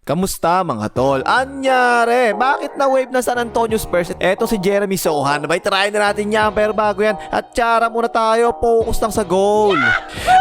Kamusta mga tol? Anyare? Bakit na wave na San Antonio Spurs? Eto si Jeremy Sohan. Bay, try na natin yan. Pero bago yan, at tsara muna tayo. Focus lang sa goal.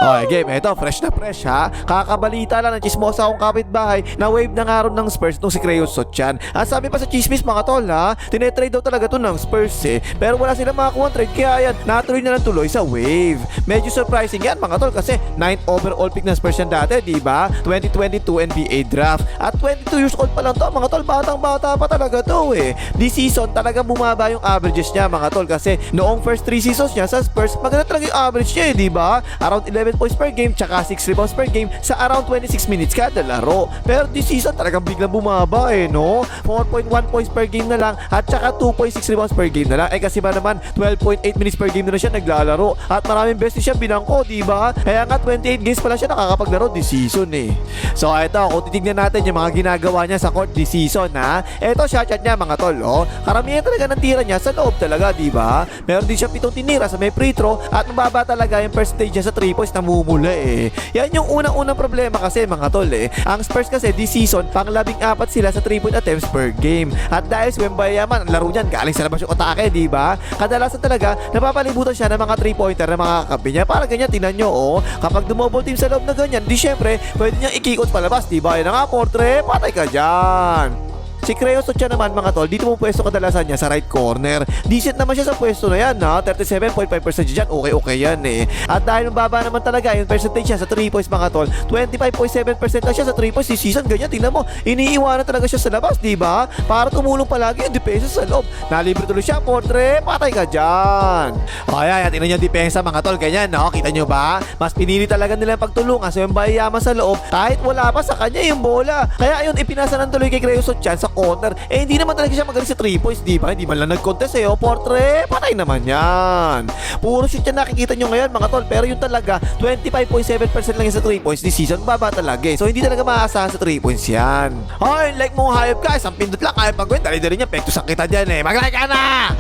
Okay, game. Eto, fresh na fresh ha. Kakabalita lang ng chismosa akong kapitbahay na wave na nga ron ng Spurs nung si Creo Sotyan. At sabi pa sa chismis mga tol ha, tinetrade daw talaga to ng Spurs eh. Pero wala silang makakuha trade kaya yan, natuloy na lang tuloy sa wave. Medyo surprising yan mga tol kasi 9th overall pick ng Spurs yan dati, diba? 2022 NBA draft. At 22 years old pa lang to mga tol, batang bata pa talaga to eh. This season talaga bumaba yung averages niya mga tol kasi noong first 3 seasons niya sa Spurs maganda talaga yung average niya eh, diba? Around 11 points per game tsaka 6 rebounds per game sa around 26 minutes kada laro. Pero this season talagang biglang bumaba eh, no? 4.1 points per game na lang at tsaka 2.6 rebounds per game na lang. Eh kasi ba naman 12.8 minutes per game na siya naglalaro at maraming beses siya binangko, diba? Kaya nga 28 games pala siya nakakapaglaro this season eh. So eto, kung titignan natin yung mga ginagawa niya sa court this season ha, eto shot niya mga tol, oh. Karamihan talaga ng tira niya sa loob talaga, diba? Meron din siya 7 tinira sa may free throw at mababa talaga yung percentage niya sa 3 points, namumula eh. Yan yung unang-unang problema kasi mga tol eh. Ang Spurs kasi this season pang 14 sila sa 3 point attempts per game. At dahil si Wembayaman, ang laro niyan galing sa labas yung atake, diba? Kadalasan talaga napapalibutan siya ng mga 3-pointer na mga kakampi niya. Para ganyan, tingnan nyo, oh. Kapag dumobble team sa loob na ganyan, di syempre pwede niyang ikikot palabas, diba? Yan na nga, portre, patay ka dyan. Si Creo Sotyan naman mga tol, dito mo pwesto kadalasan niya sa right corner. Decent naman siya sa pwesto na yan ha, 37.5% dyan, okay yan eh. At dahil mababa naman talaga yung percentage niya sa 3 points mga tol, 25.7% na siya sa 3 points this season. Ganyan, tingnan mo, iniiwanan talaga siya sa labas, diba? Para tumulong palagi yung depensa sa loob. Nalibre tuloy siya, portre, patay ka dyan. O yan, tingnan niyo yung depensa mga tol, ganyan no, kita nyo ba? Mas pinili talaga nilang pagtulungan sa yung bayaman sa loob kahit wala pa sa kanya yung bola. Kaya ayun, ipinasa ng tuloy kay Creo Sotyan sa corner. Eh hindi naman talaga siya magaling sa 3 points, di ba? Hindi man lang nag-contest eh, oh, portre, patay naman yan. Puro shoot yan nakikita nyo ngayon mga tol, pero yung talaga 25.7% lang yan sa 3 points this season, baba talaga eh. So hindi talaga maaasahan sa 3 points yan. Hoy, like mong hayop guys, ang pindot lang, kaya pag-win, dali-dali niya, pekto sa kita dyan eh, mag-like ka na!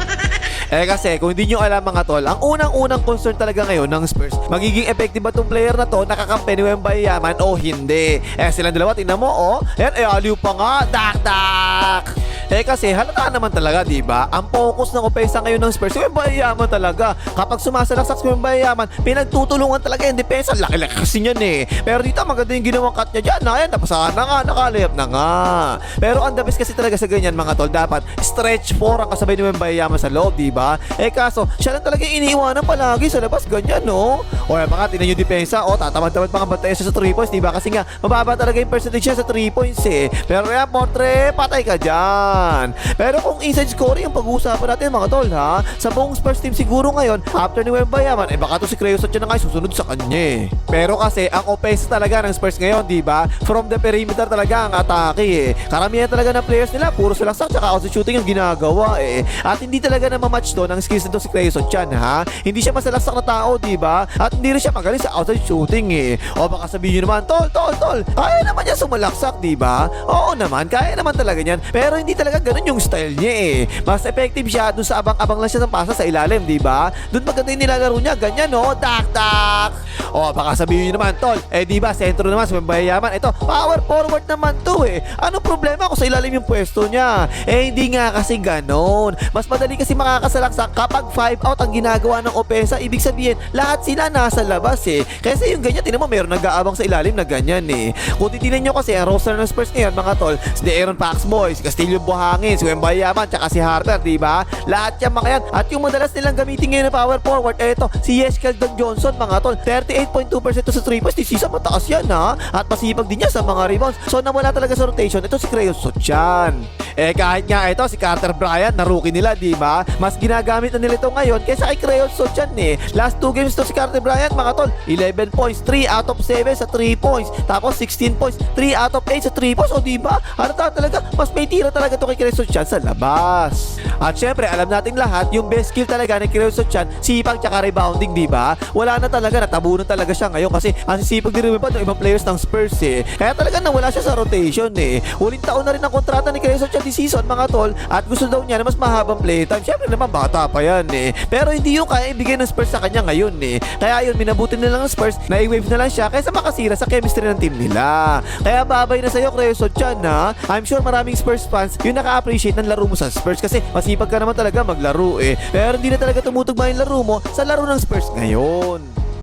Eh kasi kung hindi nyo alam mga tol, ang unang-unang concern talaga ngayon ng Spurs, magiging effective ba tong player na to, nakakampi ni Wembayaman o hindi. Eh silang dalawa, tingnan mo oh, yan, aliw pa nga, dak. Eh kasi halata naman talaga, diba? Ang focus ng opensa ngayon ng Spurs, Wembayaman talaga. Kapag sumasalaksak si Wembayaman, pinagtutulungan talaga yung depensa. Laki-laki kasi niyan eh. Pero dito maganda yung ginawang cut niya dyan. Ayan, napasahan na nga, nakalayap na nga. Pero ang the best kasi talaga sa ganyan mga tol, dapat stretch 4 ang kasabay ni Wembayaman sa loob, diba? Eh kaso, siya lang talaga iniiwanan palagi sa labas, ganyan no? O yan mga, tinan yung depensa, o tatamad-tamad mga bantay siya sa 3 points, diba? Kasi nga, mababa talaga yung percentage siya sa 3 points eh. Pero yan, portre, patay ka dyan. Pero kung inside scoring yung pag-uusapan natin mga tol ha, sa buong Spurs team siguro ngayon after ni Wembayaman, eh baka to si Creo Sotyan na nga susunod sa kanya eh. Pero kasi ang offense talaga ng Spurs ngayon, diba? From the perimeter talaga ang atake eh. Karamihan talaga ng players nila puro silang sak tsaka outside shooting yung ginagawa eh. At hindi talaga na ma-match doon ang skills nito si Creo Sotyan ha. Hindi siya masalaksak na tao, diba? At hindi rin siya magaling sa outside shooting eh. O baka sabihin nyo naman, tol, kaya naman niya sumalaksak, diba? Oo naman, kaya naman talaga niyan. Pero hindi talaga ganun yung style niya eh. Mas effective siya dun sa abang-abang lang siya ng pasa sa ilalim, diba? Dun maganda yung nilalaro niya, ganyan no, dak. O baka sabihin nyo naman, tol, eh diba, sentro naman sa Wembayaman, ito, power forward naman to eh. Anong problema kung sa ilalim yung pwesto niya? Eh hindi nga kasi ganon. Mas madali kasi makakasalaksak kapag 5 out ang ginagawa ng opensa, ibig sabihin, lahat sila nasa labas eh. Kasi yung ganyan, tinan mo, meron nag-aabang sa ilalim na ganyan eh. Kung titinan nyo kasi ang roster ng Spurs ngayon, mga tol, si De'Aaron Fox Boys, Castillo Buhangin, si Wembayaman, tsaka si Harper, diba? Lahat yan mga yan. At yung madalas nilang gamitin ngayon na power forward, eto, si Keldon Johnson, mga tol, 38.2% to sa 3 points, di sisa mataas yan ha. At masipag din niya sa mga rebounds. So nawala talaga sa rotation, ito si Creo Sotyan. Eh kahit nga ito, si Carter Bryant, na rookie nila, diba? Mas ginagamit na nila ito ngayon kaysa kay Creo Sotyan eh. Last 2 games to si Carter Bryant, mga tol, 11 points, 3 out of 7 sa 3 points. Tapos 16 points, 3 out of 8 sa 3 points. O diba? Halata talaga, mas may tira talaga ito kay Creo Sotyan sa labas. At syempre, alam natin lahat, yung best skill talaga ni Creo Sotyan, sipag tsaka rebounding, diba? Wala na talaga, natabunan talaga siya ngayon kasi ang sisipag din pa ng ibang players ng Spurs eh. Kaya talaga nawala siya sa rotation eh. Uling taon na rin ang kontrata ni Creo Sotyan the season mga tol at gusto daw niya na mas mahabang playtime. Syempre naman bata pa yan eh. Pero hindi yung kaya ibigay ng Spurs sa kanya ngayon eh. Kaya yun, minabuti na lang ng Spurs na i-wave na lang siya kaysa makasira sa chemistry ng team nila. Kaya babay na sa'yo, Creoso Chan ha. I'm sure maraming Spurs fans yung naka-appreciate ng laro mo sa Spurs kasi masipag ka naman talaga maglaro eh. Pero hindi na talaga tumutugma yung laro mo sa laro ng Spurs ngayon.